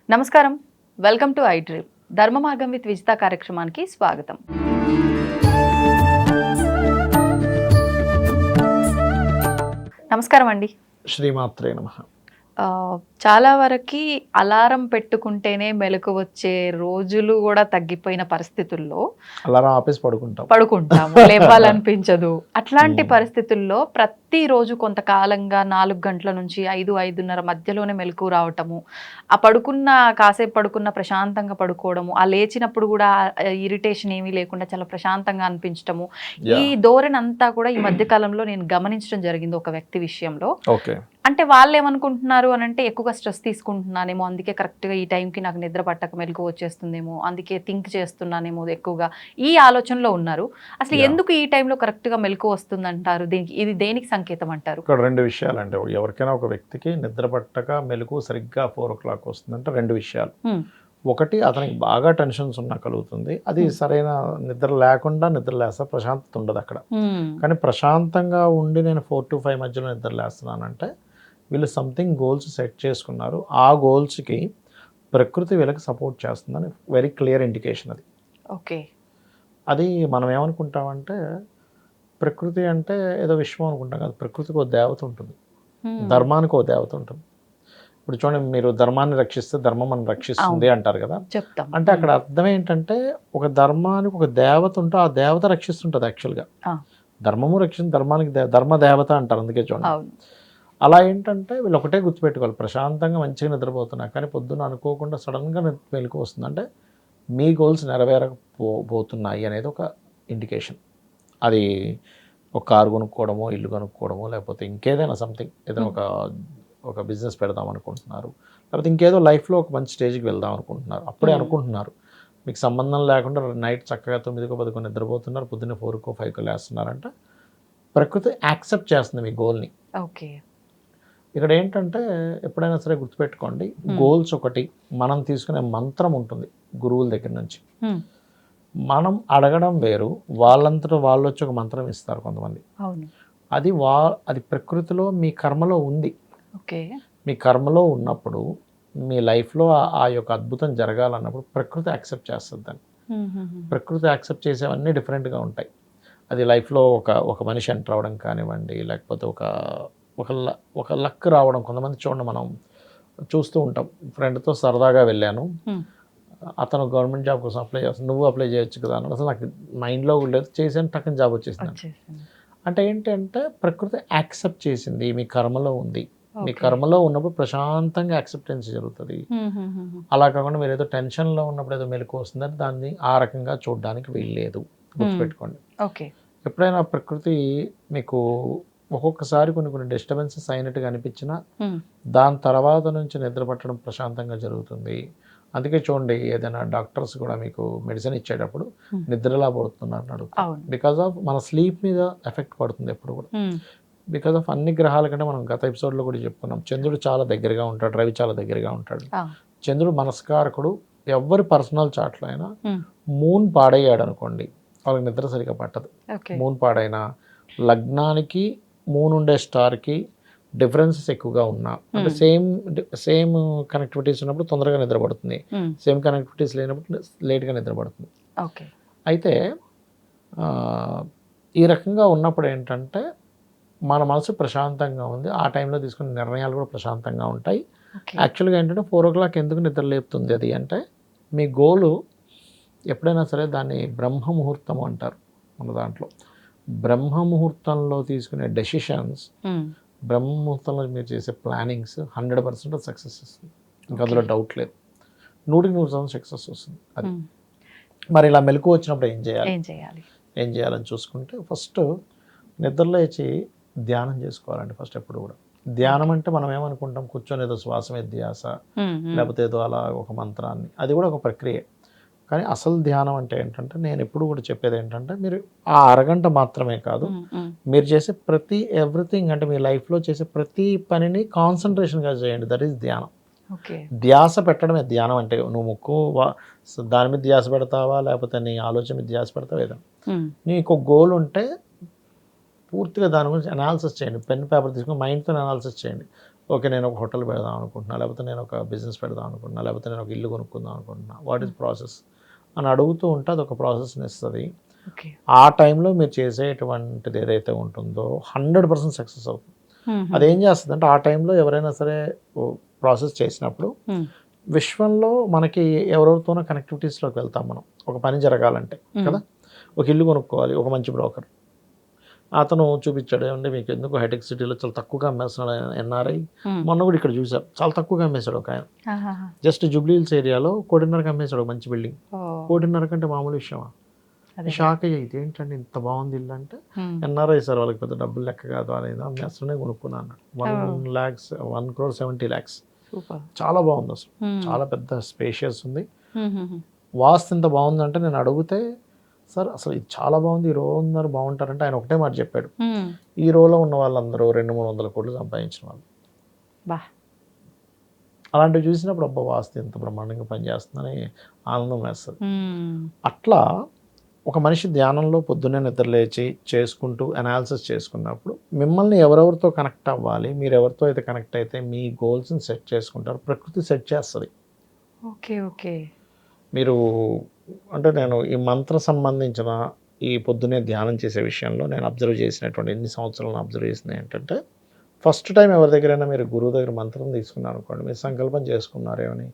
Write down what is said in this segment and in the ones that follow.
నమస్కారం, welcome to I dream. ధర్మ మార్గం విత్ విజిత కార్యక్రమానికి స్వాగతం. నమస్కారం అండి. శ్రీమాత్రే నమః. చాలా వరకు అలారం పెట్టుకుంటేనే మెలకు వచ్చే రోజులు కూడా తగ్గిపోయిన పరిస్థితుల్లో అలారం ఆపేసి పడుకుంటాము, లేపాలనిపించదు. అట్లాంటి పరిస్థితుల్లో ప్రతిరోజు కొంతకాలంగా 4 గంటల నుంచి 5-5:30 మధ్యలోనే మెలకు రావటము, ఆ కాసేపు పడుకున్న ప్రశాంతంగా పడుకోవడము, ఆ లేచినప్పుడు కూడా ఇరిటేషన్ ఏమీ లేకుండా చాలా ప్రశాంతంగా అనిపించటము, ఈ ధోరణి అంతా కూడా ఈ మధ్య కాలంలో నేను గమనించడం జరిగింది ఒక వ్యక్తి విషయంలో. అంటే వాళ్ళు ఏమనుకుంటున్నారు అని అంటే, ఎక్కువగా స్ట్రెస్ తీసుకుంటున్నానేమో, అందుకే కరెక్ట్గా ఈ టైంకి నాకు నిద్ర పట్టక మెలకు వచ్చేస్తుందేమో, అందుకే థింక్ చేస్తున్నానేమో ఎక్కువగా, ఈ ఆలోచనలో ఉన్నారు. అసలు ఎందుకు ఈ టైంలో కరెక్ట్గా మెలకు వస్తుంది అంటారు? ఇది దేనికి సంకేతం అంటారు? ఇక్కడ 2 విషయాలండి. ఎవరికైనా ఒక వ్యక్తికి నిద్ర పట్టక మెలకు సరిగ్గా 4 o'clock వస్తుందంటే 2 విషయాలు. ఒకటి, అతనికి బాగా టెన్షన్స్ ఉన్నా కలుగుతుంది. అది సరైన నిద్ర లేస్తా ప్రశాంతత ఉండదు అక్కడ. కానీ ప్రశాంతంగా ఉండి నేను 4 to 5 మధ్యలో నిద్ర లేస్తున్నానంటే వీళ్ళు సంథింగ్ గోల్స్ సెట్ చేసుకున్నారు. ఆ గోల్స్కి ప్రకృతి వీళ్ళకి సపోర్ట్ చేస్తుందని వెరీ క్లియర్ ఇండికేషన్ అది. ఓకే. అది మనం ఏమనుకుంటామంటే, ప్రకృతి అంటే ఏదో విశ్వం అనుకుంటాం కదా. ప్రకృతికి ఒక దేవత ఉంటుంది, ధర్మానికి ఒక దేవత ఉంటుంది. ఇప్పుడు చూడండి, మీరు ధర్మాన్ని రక్షిస్తే ధర్మం మనం రక్షిస్తుంది అంటారు కదా. అంటే అక్కడ అర్థం ఏంటంటే, ఒక ధర్మానికి ఒక దేవత ఉంటే ఆ దేవత రక్షిస్తుంటుంది. యాక్చువల్గా ధర్మము ధర్మానికి ధర్మ దేవత అంటారు. అందుకే చూడండి, అలా ఏంటంటే వీళ్ళు ఒకటే గుర్తుపెట్టుకోవాలి, ప్రశాంతంగా మంచిగా నిద్రపోతున్నా కానీ పొద్దున్న అనుకోకుండా సడన్గా మెలకు వస్తుంది అంటే మీ గోల్స్ నెరవేరకపోతున్నాయి అనేది ఒక ఇండికేషన్. అది ఒక కారు కొనుక్కోవడమో, ఇల్లు కొనుక్కోవడమో, లేకపోతే ఇంకేదైనా సంథింగ్, ఏదైనా ఒక బిజినెస్ పెడదాం అనుకుంటున్నారు, లేకపోతే ఇంకేదో లైఫ్లో ఒక మంచి స్టేజ్కి వెళ్దాం అనుకుంటున్నారు. అప్పుడే అనుకుంటున్నారు, మీకు సంబంధం లేకుండా నైట్ చక్కగా 9కో 10కో నిద్రపోతున్నారు, పొద్దున్న 4కో 5కో లేస్తున్నారంటే ప్రకృతి యాక్సెప్ట్ చేస్తుంది మీ గోల్ని. ఓకే. ఇక్కడ ఏంటంటే, ఎప్పుడైనా సరే గుర్తుపెట్టుకోండి, గోల్స్ ఒకటి, మనం తీసుకునే మంత్రం ఉంటుంది గురువుల దగ్గర నుంచి. మనం అడగడం వేరు, వాళ్ళంతటా వాళ్ళు వచ్చి ఒక మంత్రం ఇస్తారు కొంతమంది. అది ప్రకృతిలో మీ కర్మలో ఉంది. ఓకే. మీ కర్మలో ఉన్నప్పుడు మీ లైఫ్లో ఆ యొక్క అద్భుతం జరగాలన్నప్పుడు ప్రకృతి యాక్సెప్ట్ చేస్తుంది దాన్ని. ప్రకృతి యాక్సెప్ట్ చేసేవన్నీ డిఫరెంట్గా ఉంటాయి. అది లైఫ్లో ఒక మనిషి ఎంటర్ అవ్వడం కానివ్వండి, లేకపోతే ఒక లక్ రావడం. కొంతమంది చూడండి, మనం చూస్తూ ఉంటాం. ఫ్రెండ్తో సరదాగా వెళ్ళాను, అతను గవర్నమెంట్ జాబ్ కోసం అప్లై చేస్తాను, నువ్వు అప్లై చేయొచ్చు కదా అన్నాడు. అసలు నాకు మైండ్లో లేదు, చేసాను, టక్కన జాబ్ వచ్చేసింది. అంటే ఏంటంటే ప్రకృతి యాక్సెప్ట్ చేసింది, మీ కర్మలో ఉంది. మీ కర్మలో ఉన్నప్పుడు ప్రశాంతంగా యాక్సెప్టెన్స్ జరుగుతుంది. అలా కాకుండా మీరు ఏదో టెన్షన్లో ఉన్నప్పుడు ఏదో మెలకు వస్తుందని దాన్ని ఆ రకంగా చూడడానికి వీల్లేదు, గుర్తుపెట్టుకోండి. ఓకే. ఎప్పుడైనా ప్రకృతి మీకు ఒక్కొక్కసారి కొన్ని డిస్టర్బెన్సెస్ అయినట్టుగా అనిపించినా దాని తర్వాత నుంచి నిద్ర పట్టడం ప్రశాంతంగా జరుగుతుంది. అందుకే చూడండి, ఏదైనా డాక్టర్స్ కూడా మీకు మెడిసిన్ ఇచ్చేటప్పుడు నిద్రలా పడుతున్నారు అడుగుతారు. బికాజ్ ఆఫ్ మన స్లీప్ మీద ఎఫెక్ట్ పడుతుంది ఎప్పుడు కూడా. బికాజ్ ఆఫ్ అన్ని గ్రహాల కంటే మనం గత ఎపిసోడ్లో కూడా చెప్పుకున్నాం, చంద్రుడు చాలా దగ్గరగా ఉంటాడు, రవి చాలా దగ్గరగా ఉంటాడు. చంద్రుడు మనస్కారకుడు. ఎవరి పర్సనల్ చాట్లో అయినా మూన్ పాడయ్యాడు అనుకోండి, వాళ్ళకి నిద్ర సరిగా పట్టదు. మూన్ పాడైనా, లగ్నానికి మూన్ ఉండే స్టార్కి డిఫరెన్సెస్ ఎక్కువగా ఉన్నా, అంటే సేమ్ కనెక్టివిటీస్ ఉన్నప్పుడు తొందరగా నిద్రపడుతుంది, సేమ్ కనెక్టివిటీస్ లేనప్పుడు లేట్గా నిద్రపడుతుంది. అయితే ఈ రకంగా ఉన్నప్పుడు ఏంటంటే మన మనసు ప్రశాంతంగా ఉంది, ఆ టైంలో తీసుకునే నిర్ణయాలు కూడా ప్రశాంతంగా ఉంటాయి. యాక్చువల్గా ఏంటంటే 4 o'clock ఎందుకు నిద్ర లేపుతుంది అది అంటే, మీ గోలు ఎప్పుడైనా సరే దాన్ని బ్రహ్మ ముహూర్తం అంటారు మన దాంట్లో. బ్రహ్మ ముహూర్తంలో తీసుకునే డెసిషన్స్, బ్రహ్మ ముహూర్తంలో మీరు చేసే ప్లానింగ్స్ 100% సక్సెస్ వస్తుంది. ఇంకా అందులో డౌట్ లేదు, 100% సక్సెస్ వస్తుంది. అది మరి ఇలా మెలకు వచ్చినప్పుడు ఏం చేయాలని చూసుకుంటే, ఫస్ట్ నిద్రలేచి ధ్యానం చేసుకోవాలండి. ఫస్ట్ ఎప్పుడు కూడా ధ్యానం అంటే మనం ఏమనుకుంటాం, కూర్చొని ఏదో శ్వాస మీద ధ్యాస, లేకపోతే ఏదో అలా ఒక మంత్రాన్ని, అది కూడా ఒక ప్రక్రియ. కానీ అసలు ధ్యానం అంటే ఏంటంటే, నేను ఎప్పుడు కూడా చెప్పేది ఏంటంటే, మీరు ఆ అరగంట మాత్రమే కాదు, మీరు చేసే ఎవ్రీథింగ్, అంటే మీ లైఫ్లో చేసే ప్రతి పనిని కాన్సన్ట్రేషన్గా చేయండి. దట్ ఈస్ ధ్యానం. ధ్యాస పెట్టడమే ధ్యానం అంటే. నువ్వు ముక్కు దాని మీద ధ్యాస పెడతావా, లేకపోతే నీ ఆలోచన మీద ధ్యాస పెడతావా, ఏదైనా నీకు గోల్ ఉంటే పూర్తిగా దాని గురించి అనాలిసిస్ చేయండి. పెన్ పేపర్ తీసుకుని మైండ్తో అనాలిసిస్ చేయండి. ఓకే, నేను ఒక హోటల్ పెడదాం అనుకుంటున్నా, లేకపోతే నేను ఒక బిజినెస్ పెడదాం అనుకుంటున్నా, లేకపోతే నేను ఒక ఇల్లు కొనుక్కుందాం అనుకుంటున్నా, వాట్ ఈస్ ప్రాసెస్ అని అడుగుతూ ఉంటే అదొక ప్రాసెస్ని ఇస్తుంది. ఆ టైంలో మీరు చేసేటువంటిది ఏదైతే ఉంటుందో 100% సక్సెస్ అవుతుంది. అదేం చేస్తుంది అంటే ఆ టైంలో ఎవరైనా సరే ప్రాసెస్ చేసినప్పుడు విశ్వంలో మనకి ఎవరెవరితోనో కనెక్టివిటీస్లోకి వెళ్తాం మనం. ఒక పని జరగాలంటే కదా, ఒక ఇల్లు కొనుక్కోవాలి, ఒక మంచి బ్రోకర్ అతను చూపించాడు, ఏమంటే మీకు ఎందుకు హైటెక్ సిటీలో చాలా తక్కువగా అమ్మేస్తున్నాడు ఎన్ఆర్ఐ. మొన్న కూడా ఇక్కడ చూసాం, చాలా తక్కువగా అమ్మేశాడు ఒక ఆయన. జస్ట్ జూబ్లీ హిల్స్ ఏరియాలో 1,500,000కి అమ్మేశాడు ఒక మంచి బిల్డింగ్. 1,500,000 కంటే మామూలు విషయమా? షాక్ అయ్యి ఇది ఏంటంటే ఇంత బాగుంది ఇల్లు అంటే, ఎన్ఆర్ఐ సార్ వాళ్ళకి పెద్ద డబ్బులు లెక్క కాదు అనేది అమ్మేస్తూనే కొనుక్కున్నా అన్నాడు. 1,70,00,000 చాలా బాగుంది అసలు, చాలా పెద్ద స్పేషియస్ ఉంది. వాస్తు ఇంత బాగుందంటే నేను అడిగితే, సార్ అసలు ఇది చాలా బాగుంది, ఈ రో ఉన్నారు బాగుంటారంటే ఆయన ఒకటే మాట చెప్పాడు, ఈ రోలో ఉన్న వాళ్ళందరూ 200-300 కోట్లు సంపాదించిన వాళ్ళు. అలాంటివి చూసినప్పుడు అబ్బా వాస్తు ఎంత బ్రహ్మాండంగా పనిచేస్తుందని ఆనందం వేస్తుంది. అట్లా ఒక మనిషి ధ్యానంలో పొద్దున్నే నిద్ర లేచి చేసుకుంటూ అనాలిసిస్ చేసుకున్నప్పుడు మిమ్మల్ని ఎవరెవరితో కనెక్ట్ అవ్వాలి, మీరు ఎవరితో అయితే కనెక్ట్ అయితే మీ గోల్స్ని సెట్ చేసుకుంటారు, ప్రకృతి సెట్ చేస్తుంది. Okay okay. మీరు అంటే నేను ఈ మంత్ర సంబంధించిన ఈ పొద్దున్నే ధ్యానం చేసే విషయంలో నేను అబ్జర్వ్ చేసినటువంటి ఎన్ని సంవత్సరాలను అబ్జర్వ్ చేసినవి ఏంటంటే, ఫస్ట్ టైం ఎవరి దగ్గరైనా మీరు గురువు దగ్గర మంత్రం తీసుకున్నారు అనుకోండి, మీరు సంకల్పం చేసుకున్నారేమని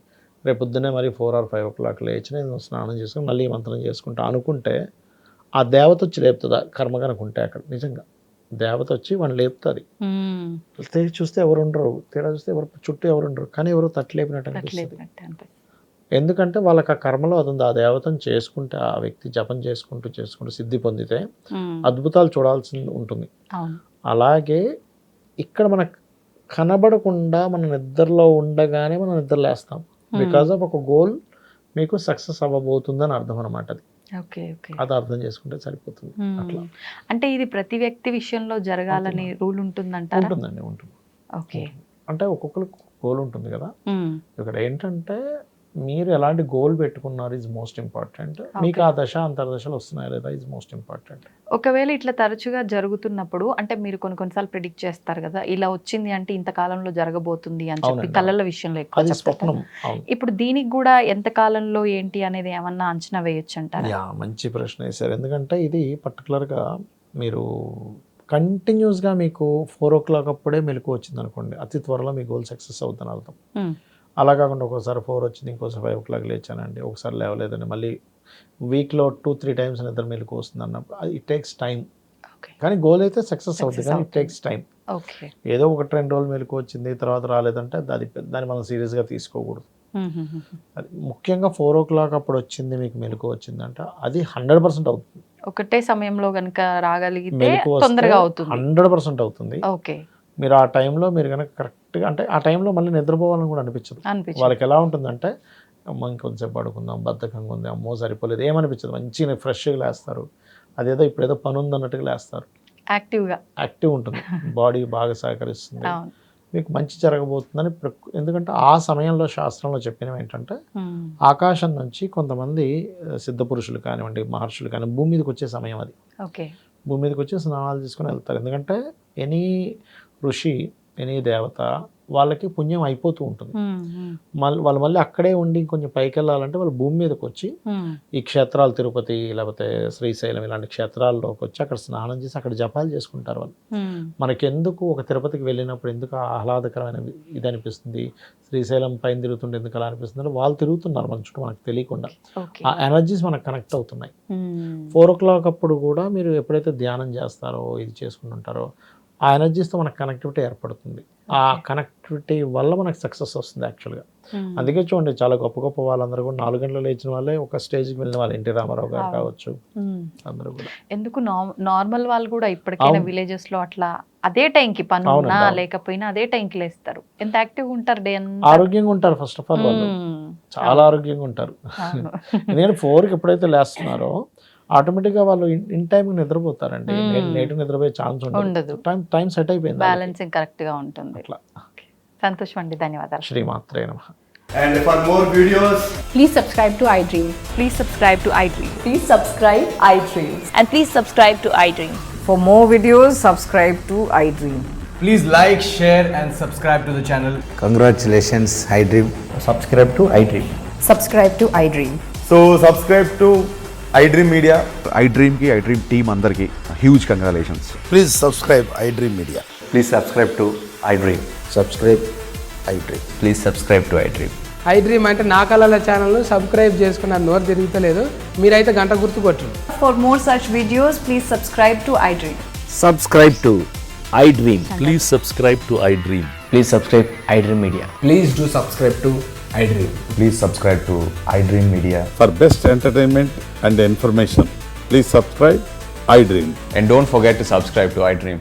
రేపు పొద్దున్నే మరి 4 or 5 o'clock లేచి నేను స్నానం చేసుకుని మళ్ళీ మంత్రం చేసుకుంటా అనుకుంటే ఆ దేవత వచ్చి లేపుతుందా కర్మ కనుకుంటే అక్కడ నిజంగా దేవత వచ్చి వాళ్ళు లేపుతుంది. చూస్తే ఎవరు ఉండరు, తేడా చూస్తే ఎవరు చుట్టూ ఎవరు ఉండరు, కానీ ఎవరు తట్టలేపినట్టు అనిపిస్తుంది. ఎందుకంటే వాళ్ళకి ఆ కర్మలో అది ఉంది. ఆ దేవతను చేసుకుంటే ఆ వ్యక్తి జపం చేసుకుంటూ సిద్ధి పొందితే అద్భుతాలు చూడాల్సి ఉంటుంది. అలాగే ఇక్కడ మనకు కనబడకుండా మన నిద్రలో ఉండగానే మనం నిద్రలేస్తాం. బికాజ్ ఆఫ్ ఒక గోల్ మీకు సక్సెస్ అవ్వబోతుందని అర్థం అనమాట. అది అది అర్థం చేసుకుంటే సరిపోతుంది. అట్లా అంటే ఇది ప్రతి వ్యక్తి విషయంలో జరగాలని రూల్ ఉంటుందంటారా? ఉంటుందండి, ఉంటుంది. ఓకే, అంటే ఒక్కొక్కరికి గోల్ ఉంటుంది కదా. ఇక్కడ ఏంటంటే మీరు ఎలాంటి గోల్ పెట్టుకున్నారు ఈజ్ మోస్ట్ ఇంపార్టెంట్. మీకు ఆ దశ అంతర్దశలు వస్తున్నాయి లేదా ఈజ్ మోస్ట్ ఇంపార్టెంట్. ఒకవేళ ఇట్లా తరచుగా జరుగుతున్నప్పుడు అంటే మీరు కొన్నిసార్లు ప్రిడిక్ట్ చేస్తారు కదా, ఇలా వచ్చింది అంటే ఇంత కాలంలో జరగబోతుంది అని చెప్పి కళల విషయంలో ఎక్కువ చెప్తారు. ఇప్పుడు దీనికి కూడా ఎంత కాలంలో ఏంటి అనేది ఏమన్నా అంచనా వేయొచ్చు అంటారా? మంచి ప్రశ్న వేశారు. ఎందుకంటే ఇది పర్టికులర్గా మీరు కంటిన్యూస్గా మీకు 4 o'clock అప్పుడే మెలకు వచ్చింది అనుకోండి, అతి త్వరలో మీ గోల్ సక్సెస్ అవుతుందని అర్థం. అలా కాకుండా ఒకసారి 4 వచ్చింది, ఇంకోసారి 5 o'clock లేచానండి, ఒకసారి లేవలేదండి, మళ్ళీ వీక్లో 2-3 times నిద్ర మెలకు వస్తుంది అన్నప్పుడు ఇట్ టేక్స్ టైం. కానీ గోల్ అయితే సక్సెస్ అవుతుంది, కానీ ఇట్ టేక్స్ టైం. ఏదో 1-2 రోజులు మెలకు వచ్చింది తర్వాత రాలేదంటే దాన్ని మనం సీరియస్గా తీసుకోకూడదు. అది ముఖ్యంగా 4 o'clock అప్పుడు వచ్చింది మీకు మెలకు వచ్చిందంటే అది 100% అవుతుంది. ఒకటే సమయంలో కనుక రాగలిగితే తొందరగా అవుతుంది, 100% అవుతుంది. మీరు ఆ టైంలో మీరు కనుక కరెక్ట్గా అంటే ఆ టైంలో మళ్ళీ నిద్రపోవాలని కూడా అనిపించదు. వాళ్ళకి ఎలా ఉంటుందంటే అమ్మ ఇంకొంచెం పడుకుందాం, బద్ధకంగా ఉంది, అమ్మో సరిపోలేదు ఏమనిపించదు, మంచిగా ఫ్రెష్గా లేస్తారు. అదేదో ఇప్పుడు ఏదో పని ఉందన్నట్టుగా లేస్తారు, యాక్టివ్ ఉంటుంది, బాడీ బాగా సహకరిస్తుంది, మీకు మంచి జరగబోతుందని. ఎందుకంటే ఆ సమయంలో శాస్త్రంలో చెప్పినవి ఏంటంటే ఆకాశం నుంచి కొంతమంది సిద్ధ పురుషులు కానివ్వండి, మహర్షులు కానీ భూమి మీదకి వచ్చే సమయం అది. భూమి మీదకి వచ్చి స్నానాలు తీసుకుని వెళ్తారు. ఎందుకంటే ఎనీ ఋషి ఎనీ దేవత వాళ్ళకి పుణ్యం అయిపోతూ ఉంటుంది. వాళ్ళు మళ్ళీ అక్కడే ఉండి కొంచెం పైకి వెళ్ళాలంటే వాళ్ళు భూమి మీదకి వచ్చి ఈ క్షేత్రాలు తిరుపతి లేకపోతే శ్రీశైలం ఇలాంటి క్షేత్రాల్లోకి వచ్చి అక్కడ స్నానం చేసి అక్కడ జపాలు చేసుకుంటారు వాళ్ళు. మనకెందుకు ఒక తిరుపతికి వెళ్ళినప్పుడు ఎందుకు ఆహ్లాదకరమైన ఇది అనిపిస్తుంది, శ్రీశైలం పైన తిరుగుతుంటే ఎందుకు అలా అనిపిస్తుంది, వాళ్ళు తిరుగుతున్నారు మన చుట్టూ మనకు తెలియకుండా. ఆ ఎనర్జీస్ మనకు కనెక్ట్ అవుతున్నాయి. 4 o'clock అప్పుడు కూడా మీరు ఎప్పుడైతే ధ్యానం చేస్తారో ఇది చేసుకుంటుంటారో ఆ ఎనర్జీస్తో మనకు కనెక్టివిటీ ఏర్పడుతుంది. ఆ కనెక్టివిటీ వల్ల మనకు సక్సెస్ వస్తుంది యాక్చువల్గా. అందుకే చూడండి చాలా గొప్ప గొప్ప వాళ్ళందరూ కూడా 4 గంటలు లేచిన వాళ్ళే ఒక స్టేజ్కి వెళ్ళిన వాళ్ళు, ఎన్టీ రామారావు గారు కావచ్చు, అందరూ కూడా. ఎందుకు నార్మల్ వాళ్ళు కూడా ఇప్పటికైనా విలేజెస్ లో అట్లా అదే టైంకి పని ఉన్నా లేకపోయినా అదే టైంకి లేస్తారు. ఎంత యాక్టివ్గా ఉంటారు, డే ఆరోగ్యంగా ఉంటారు. ఫస్ట్ ఆఫ్ ఆల్ వాళ్ళు చాలా ఆరోగ్యంగా ఉంటారు. ఎందుకంటే 4కి ఎప్పుడైతే లేస్తున్నారో ఆటోమేటిక్గా వాళ్ళు ఇన్ టైంకి నిద్రపోతారండి. లేట్ నిద్రపోయే ఛాన్స్ ఉండదు, టైం సెట్ అయిపోయింది, బ్యాలెన్సింగ్ కరెక్ట్ గా ఉంటుంది. అట్లా సంతోషం అండి, ధన్యవాదాలు. శ్రీమాత్రే నమః. And for more videos, please subscribe to iDream. Please subscribe to iDream. Please subscribe iDream. And please subscribe to iDream. For more videos, subscribe to iDream. please like, share, and subscribe to the channel. Congratulations, iDream. subscribe to iDream. Subscribe to iDream. So subscribe to iDream Media. iDream ki iDream team అందరికి huge congratulations. Please subscribe iDream Media. Please subscribe to iDream. Subscribe iDream. Please subscribe to iDream. iDream అంటే నా కళల ఛానల్ను subscribe చేసుకున్న నోరు తిరుగుతలేదు, మీరైతే గంట గుర్తు కొట్టండి. For more such videos, please subscribe to iDream. Subscribe to iDream. Please subscribe to iDream. Please subscribe iDream Media. Please do subscribe to iDream. Please subscribe to iDream Media. For best entertainment and information, please subscribe iDream. And don't forget to subscribe to iDream.